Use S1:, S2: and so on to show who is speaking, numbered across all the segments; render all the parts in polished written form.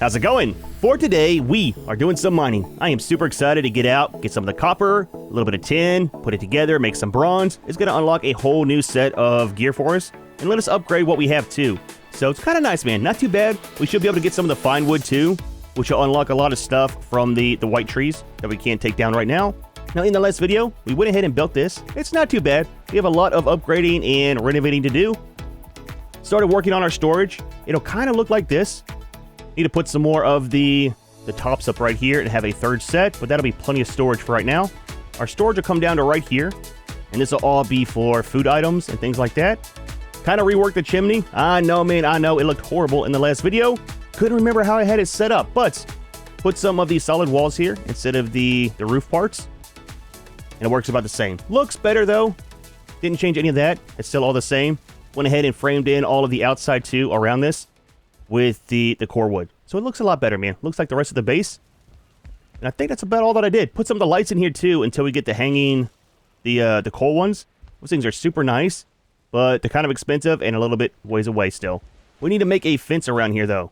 S1: How's it going? For today, we are doing some mining. I am super excited to get out, get some of the copper, a little bit of tin, put it together, make some bronze. It's going to unlock a whole new set of gear for us, and let us upgrade what we have too. So it's kind of nice, man. Not too bad. We should be able to get some of the fine wood too, which will unlock a lot of stuff from the white trees that we can't take down right now. Now, in the last video, we went ahead and built this. It's not too bad. We have a lot of upgrading and renovating to do. Started working on our storage. It'll kind of look like this. Need to put some more of the tops up right here and have a third set, but that'll be plenty of storage for right now. Our storage will come down to right here, and this will all be for food items and things like that. Kind of reworked the chimney. I know, man, I know it looked horrible in the last video. Couldn't remember how I had it set up, but put some of these solid walls here instead of the roof parts, and it works about the same. Looks better though. Didn't change any of that. It's still all the same. Went ahead and framed in all of the outside too around this with the core wood. So it looks a lot better, man. Looks like the rest of the base. And I think that's about all that I did. Put some of the lights in here too until we get to hanging the coal ones. Those things are super nice, but they're kind of expensive and a little bit ways away still. We need to make a fence around here though.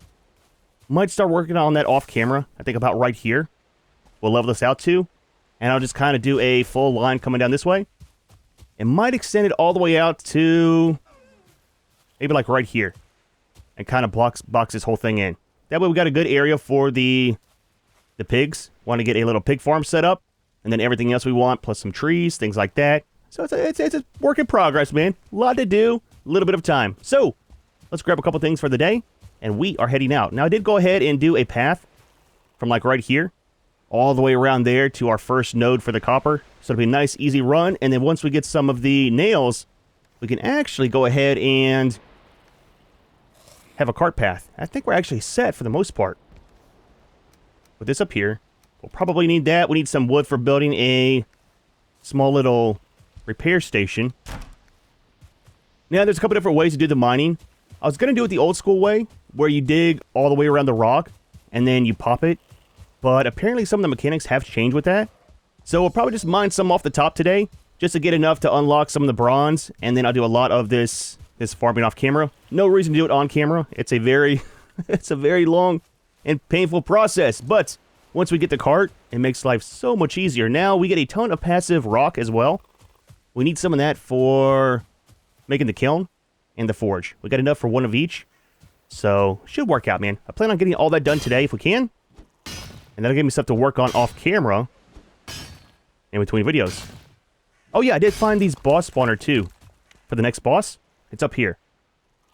S1: Might start working on that off camera. I think about right here. We'll level this out too. And I'll just kind of do a full line coming down this way. It might extend it all the way out to maybe like right here. And kind of box this whole thing in. That way we got a good area for the pigs. Want to get a little pig farm set up. And then everything else we want, plus some trees, things like that. So it's a work in progress, man. A lot to do, a little bit of time. So, let's grab a couple things for the day. And we are heading out. Now, I did go ahead and do a path from like right here, all the way around there to our first node for the copper. So it'll be a nice, easy run. And then once we get some of the nails, we can actually go ahead and have a cart path. I think we're actually set for the most part. With this up here, we'll probably need that. We need some wood for building a small little repair station. Now, there's a couple different ways to do the mining. I was going to do it the old school way, where you dig all the way around the rock, and then you pop it. But apparently some of the mechanics have changed with that. So we'll probably just mine some off the top today, just to get enough to unlock some of the bronze, and then I'll do a lot of this farming off camera. No reason to do it on camera. It's a very, it's a very long and painful process. But once we get the cart, it makes life so much easier. Now we get a ton of passive rock as well. We need some of that for making the kiln and the forge. We got enough for one of each. So, should work out, man. I plan on getting all that done today if we can. And that'll give me stuff to work on off camera in between videos. Oh yeah, I did find these boss spawner too. For the next boss, it's up here.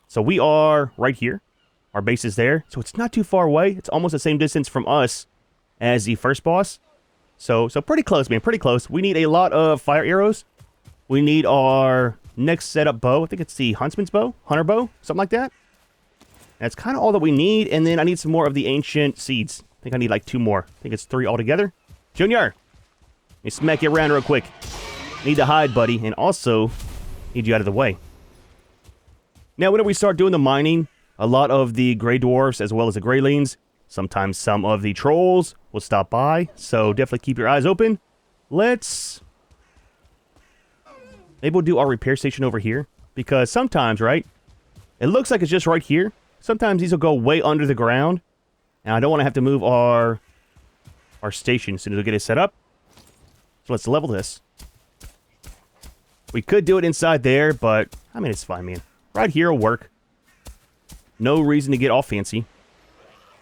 S1: So we are right here. Our base is there. So it's not too far away. It's almost the same distance from us as the first boss. So pretty close, man. Pretty close. We need a lot of fire arrows. We need our next setup bow. I think it's the huntsman's bow, hunter bow, something like that. That's kind of all that we need. And then I need some more of the ancient seeds. I think I need like 2 more. I think it's 3 altogether. Junior, let me smack you around real quick. Need to hide, buddy. And also, need you out of the way. Now, whenever we start doing the mining, a lot of the gray dwarfs as well as the greylings, sometimes some of the trolls will stop by. So definitely keep your eyes open. Maybe we'll do our repair station over here. Because sometimes, right, it looks like it's just right here. Sometimes these will go way under the ground. And I don't want to have to move our station as soon as we get it set up. So let's level this. We could do it inside there, but I mean, it's fine, man. Right here will work. No reason to get all fancy.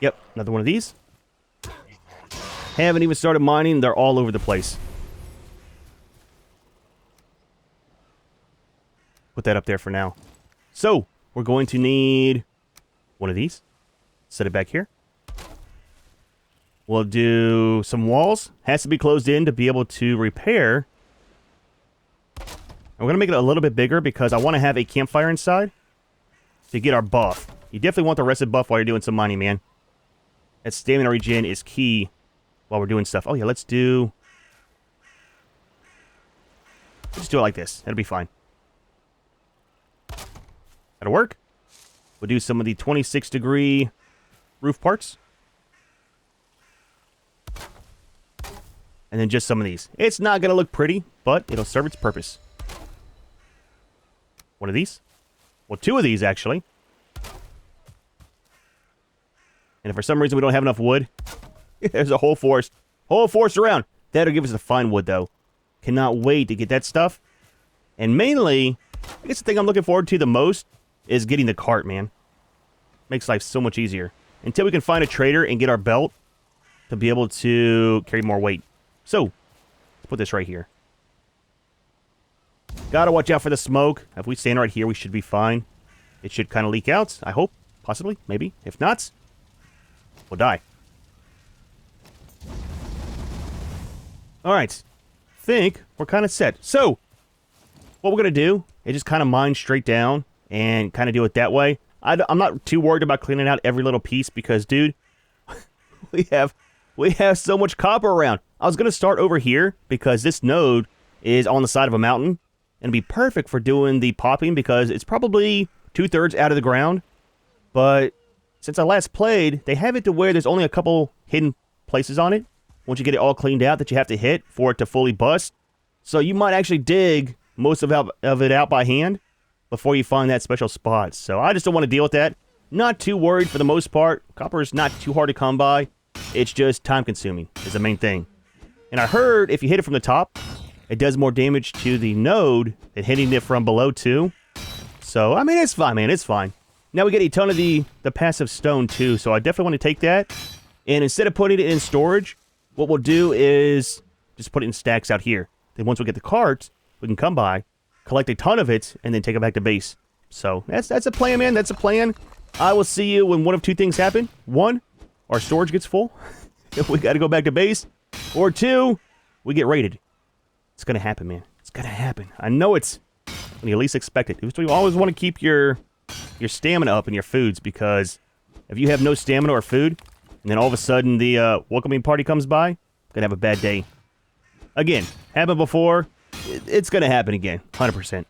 S1: Yep, another one of these. Haven't even started mining. They're all over the place. Put that up there for now. So, we're going to need one of these. Set it back here. We'll do some walls. Has to be closed in to be able to repair. I'm going to make it a little bit bigger because I want to have a campfire inside to get our buff. You definitely want the rested buff while you're doing some mining, man. That stamina regen is key while we're doing stuff. Oh, yeah, let's do it like this. That'll be fine. That'll work. We'll do some of the 26-degree roof parts. And then just some of these. It's not going to look pretty, but it'll serve its purpose. One of these. Well, 2 of these, actually. And if for some reason we don't have enough wood, there's a whole forest. Whole forest around. That'll give us the fine wood, though. Cannot wait to get that stuff. And mainly, I guess the thing I'm looking forward to the most is getting the cart, man. Makes life so much easier. Until we can find a trader and get our belt to be able to carry more weight. So, let's put this right here. Gotta watch out for the smoke. If we stand right here, we should be fine. It should kind of leak out, I hope. Possibly, maybe. If not, we'll die. Alright. Think we're kind of set. So, what we're going to do is just kind of mine straight down and kind of do it that way. I'm not too worried about cleaning out every little piece because, dude, we have so much copper around. I was going to start over here because this node is on the side of a mountain and it'd be perfect for doing the popping because it's probably 2/3 out of the ground. But since I last played, they have it to where there's only a couple hidden places on it once you get it all cleaned out that you have to hit for it to fully bust. So you might actually dig most of it out by hand before you find that special spot. So I just don't want to deal with that. Not too worried for the most part. Copper is not too hard to come by. It's just time consuming is the main thing. And I heard if you hit it from the top, it does more damage to the node than hitting it from below too. So, I mean, it's fine, man. It's fine. Now we get a ton of the passive stone too. So I definitely want to take that. And instead of putting it in storage, what we'll do is just put it in stacks out here. Then once we get the carts, we can come by, collect a ton of it, and then take it back to base. So, that's a plan, man. That's a plan. I will see you when one of two things happen. One, our storage gets full. We got to go back to base. Or two, we get raided. It's going to happen, man. It's going to happen. I know it's when you least expect it. You always want to keep your stamina up in your foods because if you have no stamina or food, and then all of a sudden the welcoming party comes by, you're going to have a bad day. Again, happened before. It's going to happen again. 100%.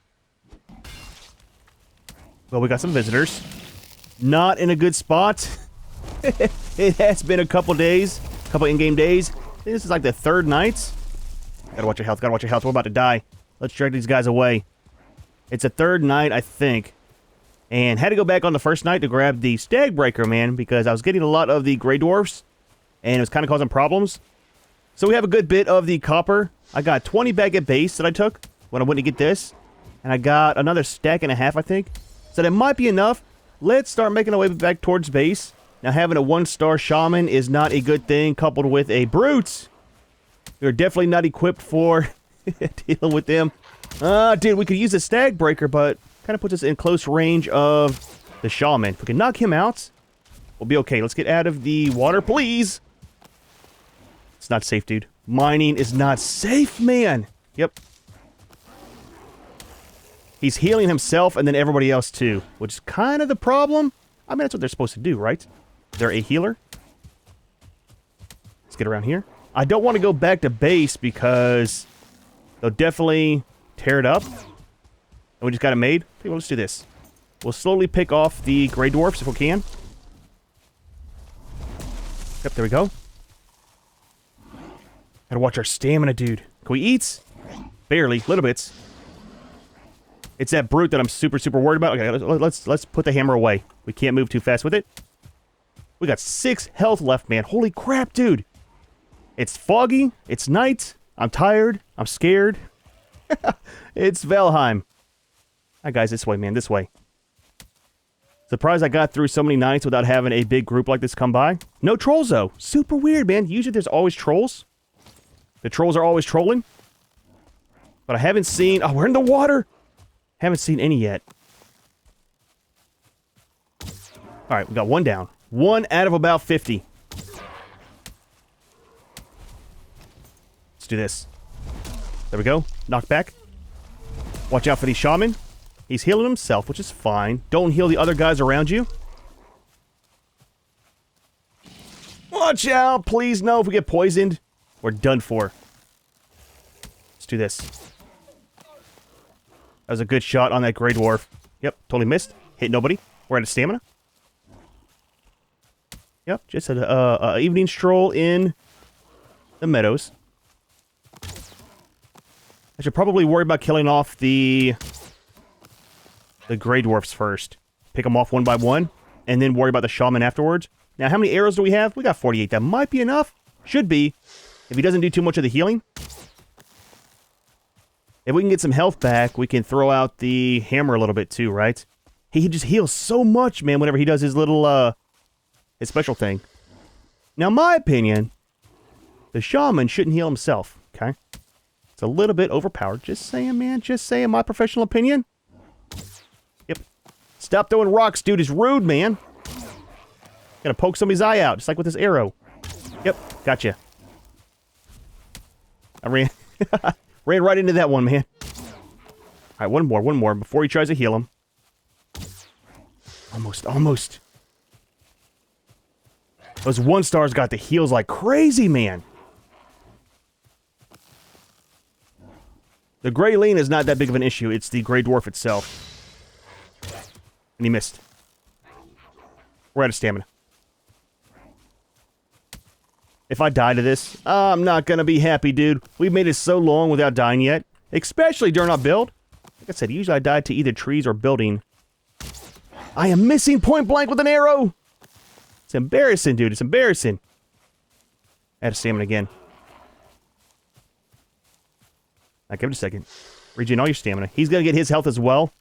S1: Well, we got some visitors. Not in a good spot. It has been a couple days. A couple in-game days. This is like the third night. Gotta watch your health. Gotta watch your health. We're about to die. Let's drag these guys away. It's a third night, I think. And had to go back on the first night to grab the stag breaker, man, because I was getting a lot of the gray dwarfs. And it was kind of causing problems. So we have a good bit of the copper. I got 20 back at base that I took when I went to get this. And I got another stack and a half, I think. So that might be enough. Let's start making our way back towards base. Now, having a 1-star shaman is not a good thing, coupled with a brute. We're definitely not equipped for dealing with them. Dude, we could use a stag breaker, but kind of puts us in close range of the shaman. If we can knock him out, we'll be okay. Let's get out of the water, please. It's not safe, dude. Mining is not safe, man. Yep. He's healing himself and then everybody else too, which is kind of the problem. I mean, that's what they're supposed to do, right? They're a healer. Let's get around here. I don't want to go back to base because they'll definitely tear it up. And we just got it made. Okay, well, let's do this. We'll slowly pick off the gray dwarfs if we can. Yep, there we go. Gotta watch our stamina, dude. Can we eat? Barely. Little bits. It's that brute that I'm super worried about. Okay, let's put the hammer away. We can't move too fast with it. We got 6 health left, man. Holy crap, dude. It's foggy. It's night. I'm tired. I'm scared. It's Valheim. Hi, guys. This way, man. This way. Surprised I got through so many nights without having a big group like this come by. No trolls, though. Super weird, man. Usually there's always trolls. The trolls are always trolling. But I haven't seen... Oh, we're in the water. Haven't seen any yet. Alright, we got one down. 1 out of about 50. Let's do this. There we go. Knock back. Watch out for the shaman. He's healing himself, which is fine. Don't heal the other guys around you. Watch out! Please, no. If we get poisoned, we're done for. Let's do this. That was a good shot on that gray dwarf. Yep, totally missed. Hit nobody. We're out of stamina. Yep, just an evening stroll in the meadows. I should probably worry about killing off the gray dwarfs first. Pick them off one by one, and then worry about the shaman afterwards. Now, how many arrows do we have? We got 48. That might be enough. Should be. If he doesn't do too much of the healing. If we can get some health back, we can throw out the hammer a little bit too, right? He just heals so much, man, whenever he does his little, his special thing. Now, my opinion, the shaman shouldn't heal himself, okay? It's a little bit overpowered. Just saying, man. Just saying, my professional opinion. Yep. Stop throwing rocks, dude. It's rude, man. Gonna poke somebody's eye out, just like with this arrow. Yep, gotcha. I ran ran right into that one, man. Alright, one more, before he tries to heal him. Almost. Those 1-stars got the heals like crazy, man. The Grey Lean is not that big of an issue. It's the Grey Dwarf itself. And he missed. We're out of stamina. If I die to this, I'm not gonna be happy, dude. We've made it so long without dying yet. Especially during our build. Like I said, usually I die to either trees or building. I am missing point blank with an arrow! It's embarrassing, dude. It's embarrassing. Out of stamina again. Alright, give it a second. Regen all your stamina. He's gonna get his health as well.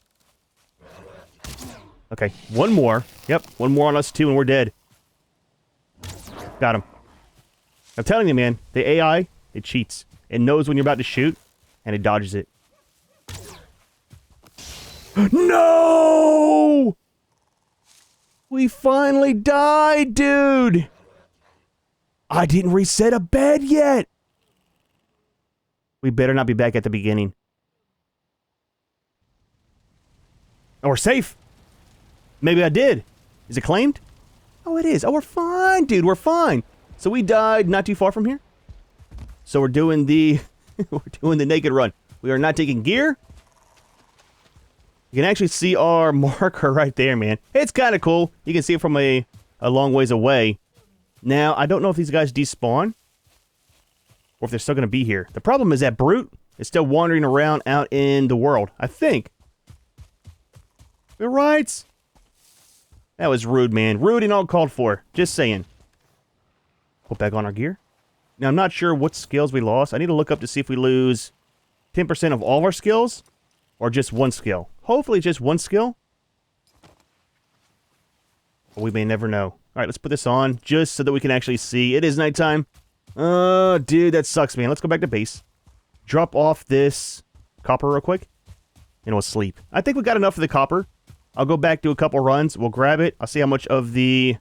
S1: Okay, one more. Yep, one more on us too and we're dead. Got him. I'm telling you, man, the AI, it cheats. It knows when you're about to shoot, and it dodges it. No! We finally died, dude! I didn't reset a bed yet! We better not be back at the beginning. Oh, we're safe! Maybe I did. Is it claimed? Oh, it is. Oh, we're fine, dude. We're fine. So we died not too far from here. So we're doing the naked run. We are not taking gear. You can actually see our marker right there, man. It's kind of cool. You can see it from a long ways away. Now, I don't know if these guys despawn or if they're still going to be here. The problem is that Brute is still wandering around out in the world, I think. We're right. That was rude, man. Rude and uncalled for. Just saying. Put back on our gear. Now, I'm not sure what skills we lost. I need to look up to see if we lose 10% of all of our skills or just one skill. Hopefully just one skill. But we may never know. All right, let's put this on just so that we can actually see. It is nighttime. Oh, dude, that sucks, man. Let's go back to base. Drop off this copper real quick. And we'll sleep. I think we got enough of the copper. I'll go back, do a couple runs. We'll grab it. I'll see how much of the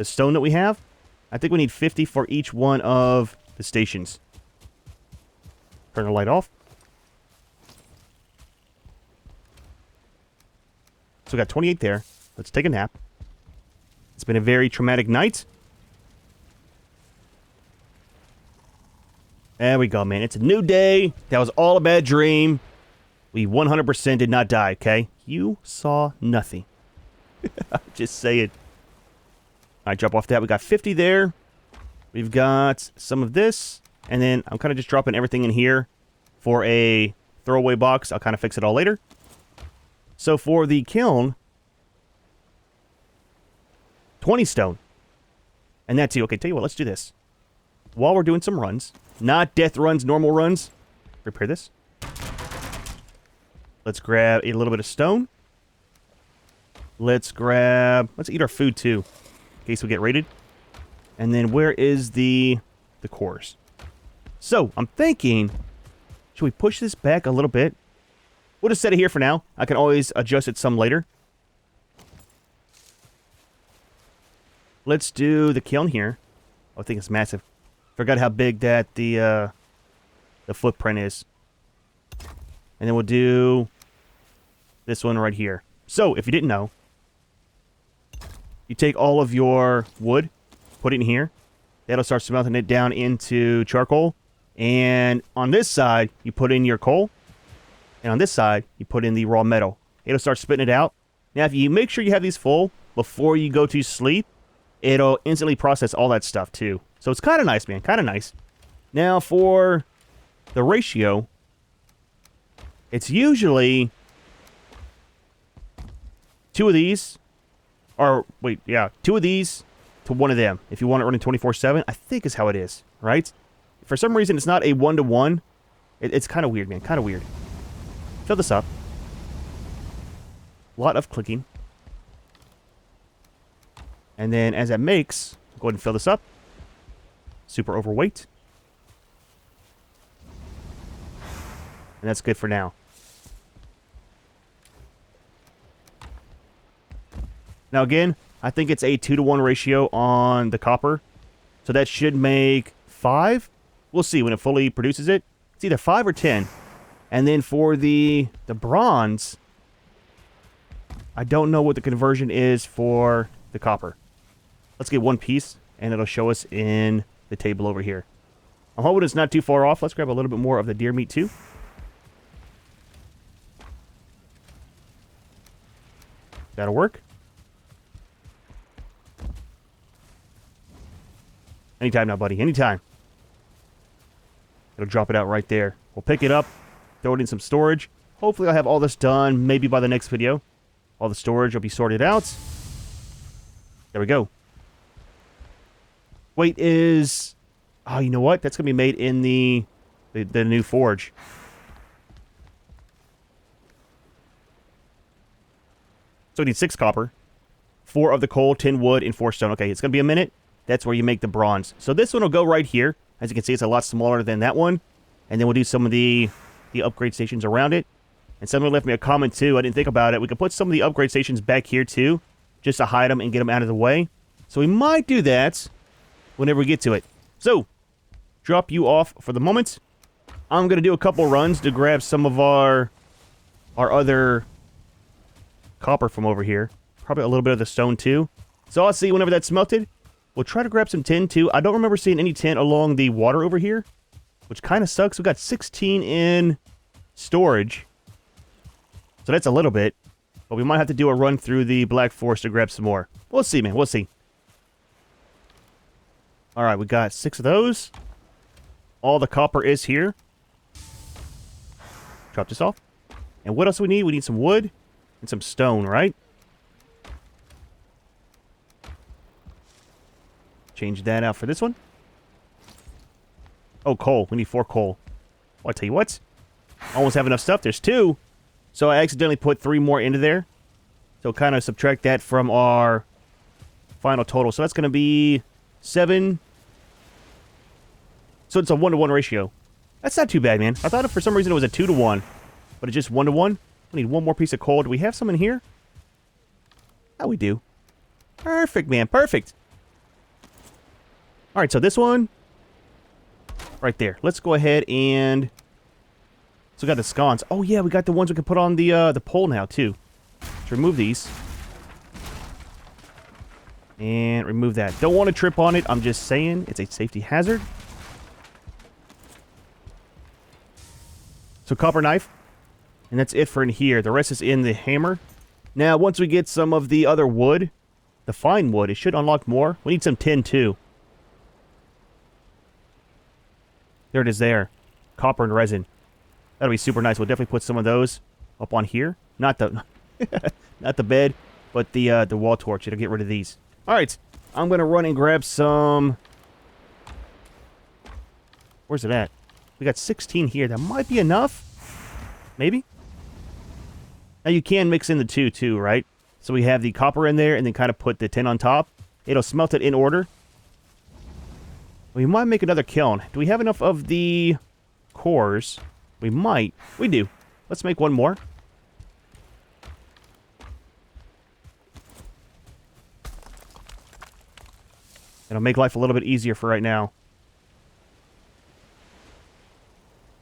S1: stone that we have. I think we need 50 for each one of the stations. Turn the light off. So we got 28 there. Let's take a nap. It's been a very traumatic night. There we go, man. It's a new day. That was all a bad dream. We 100% did not die, okay? You saw nothing. Just say it. All right, drop off that. We got 50 there. We've got some of this. And then I'm kind of just dropping everything in here for a throwaway box. I'll kind of fix it all later. So for the kiln, 20 stone. And that's you. Okay, tell you what, let's do this. While we're doing some runs, not death runs, normal runs, repair this. Let's grab a little bit of stone. Let's eat our food too, in case we get raided. And then where is the cores? So, I'm thinking, should we push this back a little bit? We'll just set it here for now. I can always adjust it some later. Let's do the kiln here. Oh, I think it's massive. Forgot how big that the footprint is. And then we'll do this one right here. So, if you didn't know, you take all of your wood, put it in here. That'll start smelting it down into charcoal. And on this side, you put in your coal. And on this side, you put in the raw metal. It'll start spitting it out. Now, if you make sure you have these full before you go to sleep, it'll instantly process all that stuff too. So it's kind of nice, man. Kind of nice. Now, for the ratio, it's usually 2 of these. Or, wait, yeah, 2 of these to one of them. If you want it running 24/7, I think is how it is, right? For some reason, it's not a 1-to-1. It's kind of weird, man. Kind of weird. Fill this up. A lot of clicking. And then as that makes, go ahead and fill this up. Super overweight. And that's good for now. Now again, I think it's a 2-to-1 ratio on the copper. So that should make 5. We'll see when it fully produces it. It's either 5 or 10. And then for the bronze, I don't know what the conversion is for the copper. Let's get one piece, and it'll show us in the table over here. I'm hoping it's not too far off. Let's grab a little bit more of the deer meat too. That'll work. Anytime now, buddy. Anytime. It'll drop it out right there. We'll pick it up, throw it in some storage. Hopefully I'll have all this done maybe by the next video. All the storage will be sorted out. There we go. Weight is... Oh, you know what? That's going to be made in the new forge. So we need 6 copper, 4 of the coal, 10 wood, and 4 stone. Okay, it's going to be a minute. That's where you make the bronze. So this one will go right here. As you can see, it's a lot smaller than that one. And then we'll do some of the upgrade stations around it. And someone left me a comment too. I didn't think about it. We could put some of the upgrade stations back here too, just to hide them and get them out of the way. So we might do that whenever we get to it. So, drop you off for the moment. I'm going to do a couple runs to grab some of our other copper from over here. Probably a little bit of the stone too. So I'll see whenever that's smelted. We'll try to grab some tin too. I don't remember seeing any tin along the water over here, which kind of sucks. We got 16 in storage. So that's a little bit. But we might have to do a run through the Black Forest to grab some more. We'll see, man. We'll see. Alright, we got 6 of those. All the copper is here. Drop this off. And what else do we need? We need some wood and some stone, right? Change that out for this one. Oh, coal. We need 4 coal. Well, I'll tell you what. Almost have enough stuff. There's 2. So I accidentally put 3 more into there. So kind of subtract that from our final total. So that's going to be 7. So it's a 1-to-1 ratio. That's not too bad, man. I thought for some reason it was a 2-to-1. But it's just 1-to-1. We need 1 more piece of coal. Do we have some in here? Oh, we do. Perfect, man. Perfect. Alright, so this one. Right there. Let's go ahead and... So we got the scones. Oh, yeah, we got the ones we can put on the pole now, too. Let's remove these. And remove that. Don't want to trip on it. I'm just saying it's a safety hazard. So copper knife. And that's it for in here. The rest is in the hammer. Now, once we get some of the other wood, the fine wood, it should unlock more. We need some tin, too. There it is there. Copper and resin. That'll be super nice. We'll definitely put some of those up on here. Not the not the bed, but the wall torch. It'll get rid of these. Alright. I'm going to run and grab some... Where's it at? We got 16 here. That might be enough. Maybe? Now you can mix in the 2 too, right? So we have the copper in there and then kind of put the tin on top. It'll smelt it in order. We might make another kiln. Do we have enough of the cores? We might. We do. Let's make one more. It'll make life a little bit easier for right now.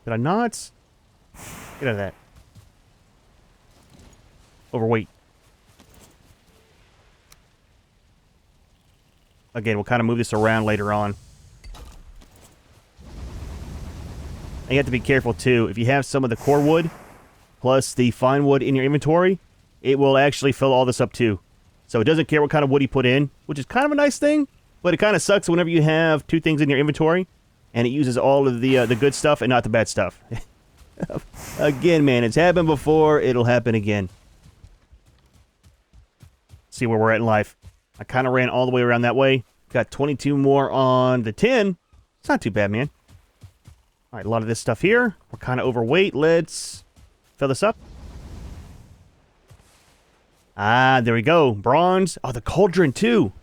S1: Did I not? Get out of that. Overweight. Again, we'll kind of move this around later on. And you have to be careful, too. If you have some of the core wood, plus the fine wood in your inventory, it will actually fill all this up, too. So it doesn't care what kind of wood you put in, which is kind of a nice thing, but it kind of sucks whenever you have 2 things in your inventory, and it uses all of the good stuff and not the bad stuff. Again, man, it's happened before, it'll happen again. See where we're at in life. I kind of ran all the way around that way. Got 22 more on the tin. It's not too bad, man. All right, a lot of this stuff here. We're kind of overweight. Let's fill this up. Ah, there we go. Bronze. Oh, the cauldron, too.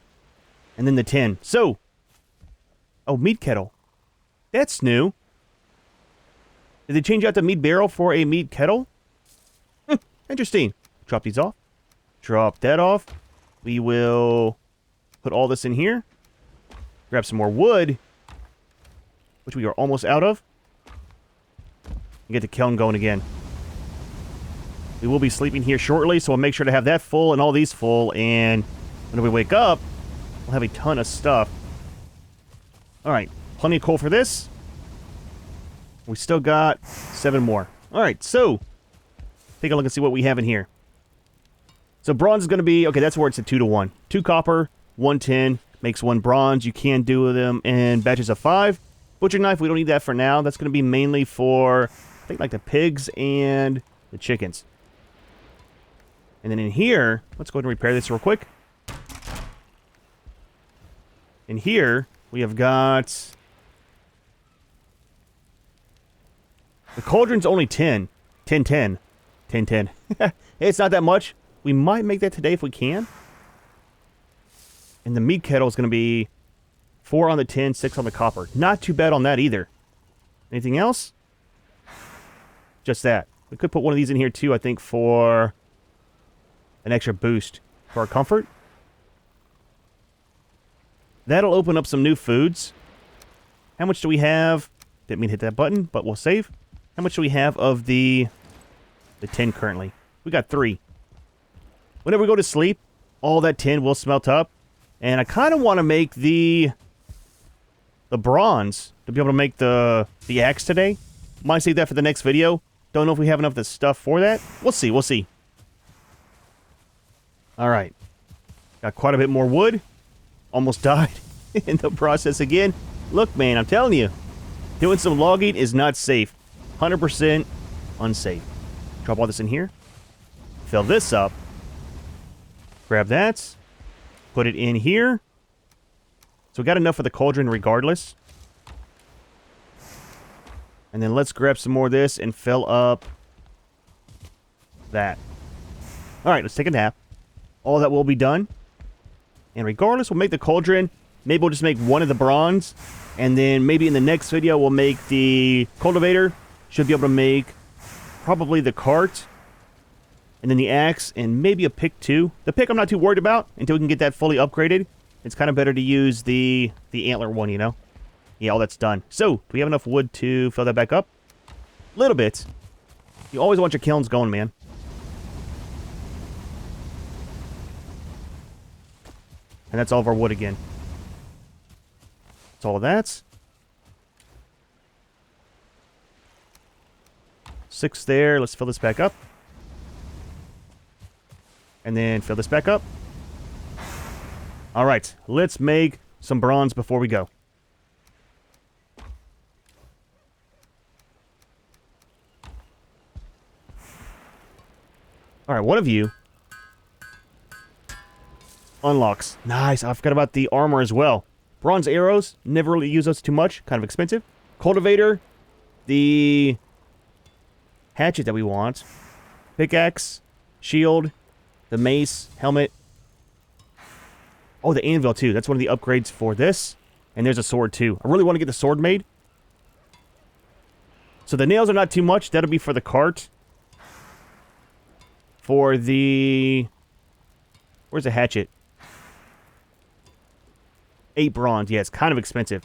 S1: And then the tin. So. Oh, meat kettle. That's new. Did they change out the meat barrel for a meat kettle? Interesting. Drop these off. Drop that off. We will put all this in here. Grab some more wood, which we are almost out of. And get the kiln going again. We will be sleeping here shortly, so we'll make sure to have that full and all these full. And when we wake up, we'll have a ton of stuff. All right, plenty of coal for this. We still got 7 more. All right, so take a look and see what we have in here. So bronze is going to be, okay, that's where it's a 2 to 1. 2 copper, 1 tin, makes 1 bronze. You can do them in batches of 5. Butcher knife, we don't need that for now. That's going to be mainly for, I think, like the pigs and the chickens. And then in here, let's go ahead and repair this real quick. In here, we have got... The cauldron's only 10. 10, 10. 10, 10. It's not that much. We might make that today if we can. And the meat kettle is going to be 4 on the tin, 6 on the copper. Not too bad on that either. Anything else? Just that. We could put one of these in here too, I think, for an extra boost for our comfort. That'll open up some new foods. How much do we have? Didn't mean to hit that button, but we'll save. How much do we have of the tin currently? We got 3. Whenever we go to sleep, all that tin will smelt up. And I kind of want to make the bronze to be able to make the axe today. Might save that for the next video. Don't know if we have enough of the stuff for that. We'll see, we'll see. Alright. Got quite a bit more wood. Almost died in the process again. Look, man, I'm telling you. Doing some logging is not safe. 100% unsafe. Drop all this in here. Fill this up. Grab that. Put it in here. So we got enough for the cauldron regardless. And then let's grab some more of this and fill up that. Alright, let's take a nap. All that will be done. And regardless, we'll make the cauldron. Maybe we'll just make one of the bronze. And then maybe in the next video, we'll make the cultivator. Should be able to make probably the cart. And then the axe, and maybe a pick too. The pick I'm not too worried about until we can get that fully upgraded. It's kind of better to use the antler one, you know? Yeah, all that's done. So, do we have enough wood to fill that back up? A little bit. You always want your kilns going, man. And that's all of our wood again. That's all of that. 6 there. Let's fill this back up. And then fill this back up. Alright, let's make some bronze before we go. Alright, one of you unlocks. Nice, I forgot about the armor as well. Bronze arrows, never really use those too much, kind of expensive. Cultivator, the hatchet that we want. Pickaxe, shield, the mace, helmet. Oh, the anvil too. That's one of the upgrades for this. And there's a sword too. I really want to get the sword made. So the nails are not too much. That'll be for the cart. For the... Where's the hatchet? 8 bronze. Yeah, it's kind of expensive.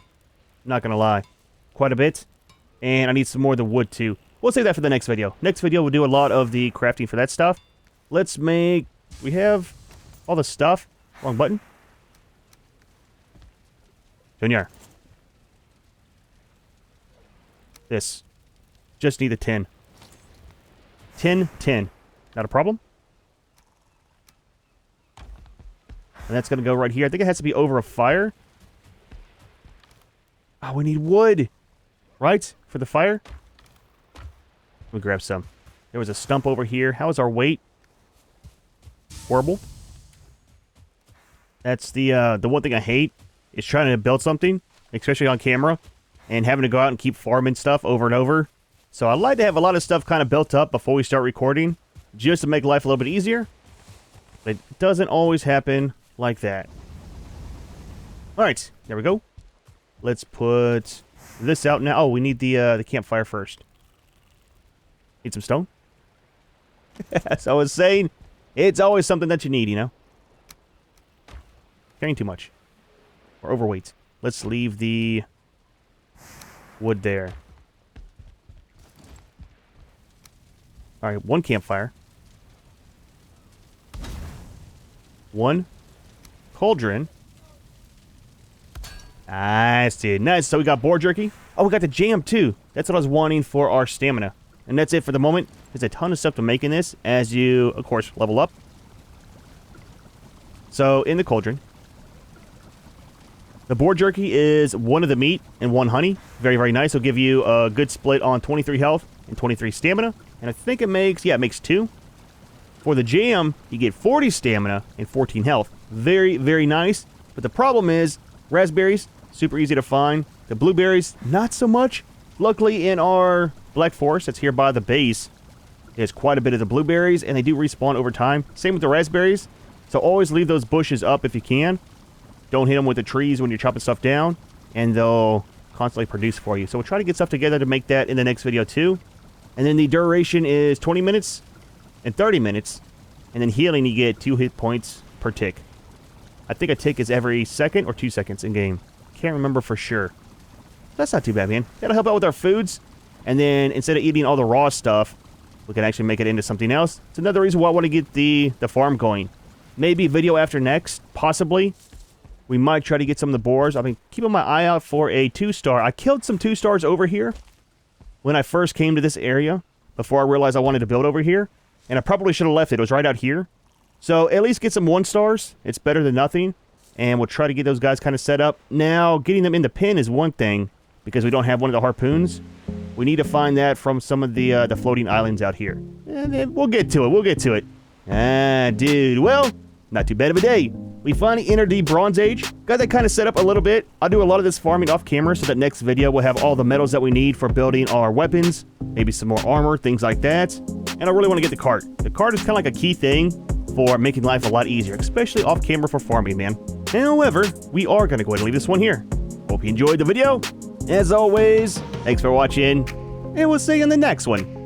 S1: Not gonna lie. Quite a bit. And I need some more of the wood too. We'll save that for the next video. Next video, we'll do a lot of the crafting for that stuff. Let's make... We have all the stuff. Wrong button. Junior. This. Just need the tin. 10, 10. Not a problem. And that's going to go right here. I think it has to be over a fire. Oh, we need wood. Right? For the fire? Let me grab some. There was a stump over here. How is our weight? Horrible. That's the one thing I hate is trying to build something, especially on camera, and having to go out and keep farming stuff over and over. So I like to have a lot of stuff kind of built up before we start recording, just to make life a little bit easier. But it doesn't always happen like that. Alright, there we go. Let's put this out now. Oh, we need the campfire first. Need some stone? As I was saying, it's always something that you need, you know? Carrying too much. Or overweight. Let's leave the wood there. Alright, one campfire. One cauldron. Nice, dude. Nice. So we got boar jerky. Oh, we got the jam, too. That's what I was wanting for our stamina. And that's it for the moment. There's a ton of stuff to make in this as you, of course, level up. So, in the cauldron, the boar jerky is one of the meat and one honey. Very, very nice. It'll give you a good split on 23 health and 23 stamina. And I think it makes, yeah, it makes 2. For the jam, you get 40 stamina and 14 health. Very, very nice. But the problem is, raspberries, super easy to find. The blueberries, not so much. Luckily, in our Black Forest that's here by the base, there's quite a bit of the blueberries, and they do respawn over time. Same with the raspberries. So always leave those bushes up if you can. Don't hit them with the trees when you're chopping stuff down, and they'll constantly produce for you. So we'll try to get stuff together to make that in the next video too. And then the duration is 20 minutes and 30 minutes. And then healing, you get 2 hit points per tick. I think a tick is every second or 2 seconds in game. Can't remember for sure. That's not too bad, man. That'll help out with our foods. And then instead of eating all the raw stuff, we can actually make it into something else. It's another reason why I want to get the farm going. Maybe video after next, possibly. We might try to get some of the boars. I've been keeping my eye out for a 2-star. I killed some 2-stars over here when I first came to this area, before I realized I wanted to build over here. And I probably should have left it. It was right out here. So at least get some 1-stars. It's better than nothing. And we'll try to get those guys kind of set up. Now, getting them in the pen is one thing, because we don't have one of the harpoons. We need to find that from some of the floating islands out here. And then we'll get to it. We'll get to it. Ah, dude. Well, not too bad of a day. We finally entered the Bronze Age. Got that kind of set up a little bit. I'll do a lot of this farming off camera, so that next video we'll have all the metals that we need for building our weapons. Maybe some more armor, things like that. And I really want to get the cart. The cart is kind of like a key thing for making life a lot easier, especially off camera for farming, man. However, we are going to go ahead and leave this one here. Hope you enjoyed the video. As always, thanks for watching, and we'll see you in the next one.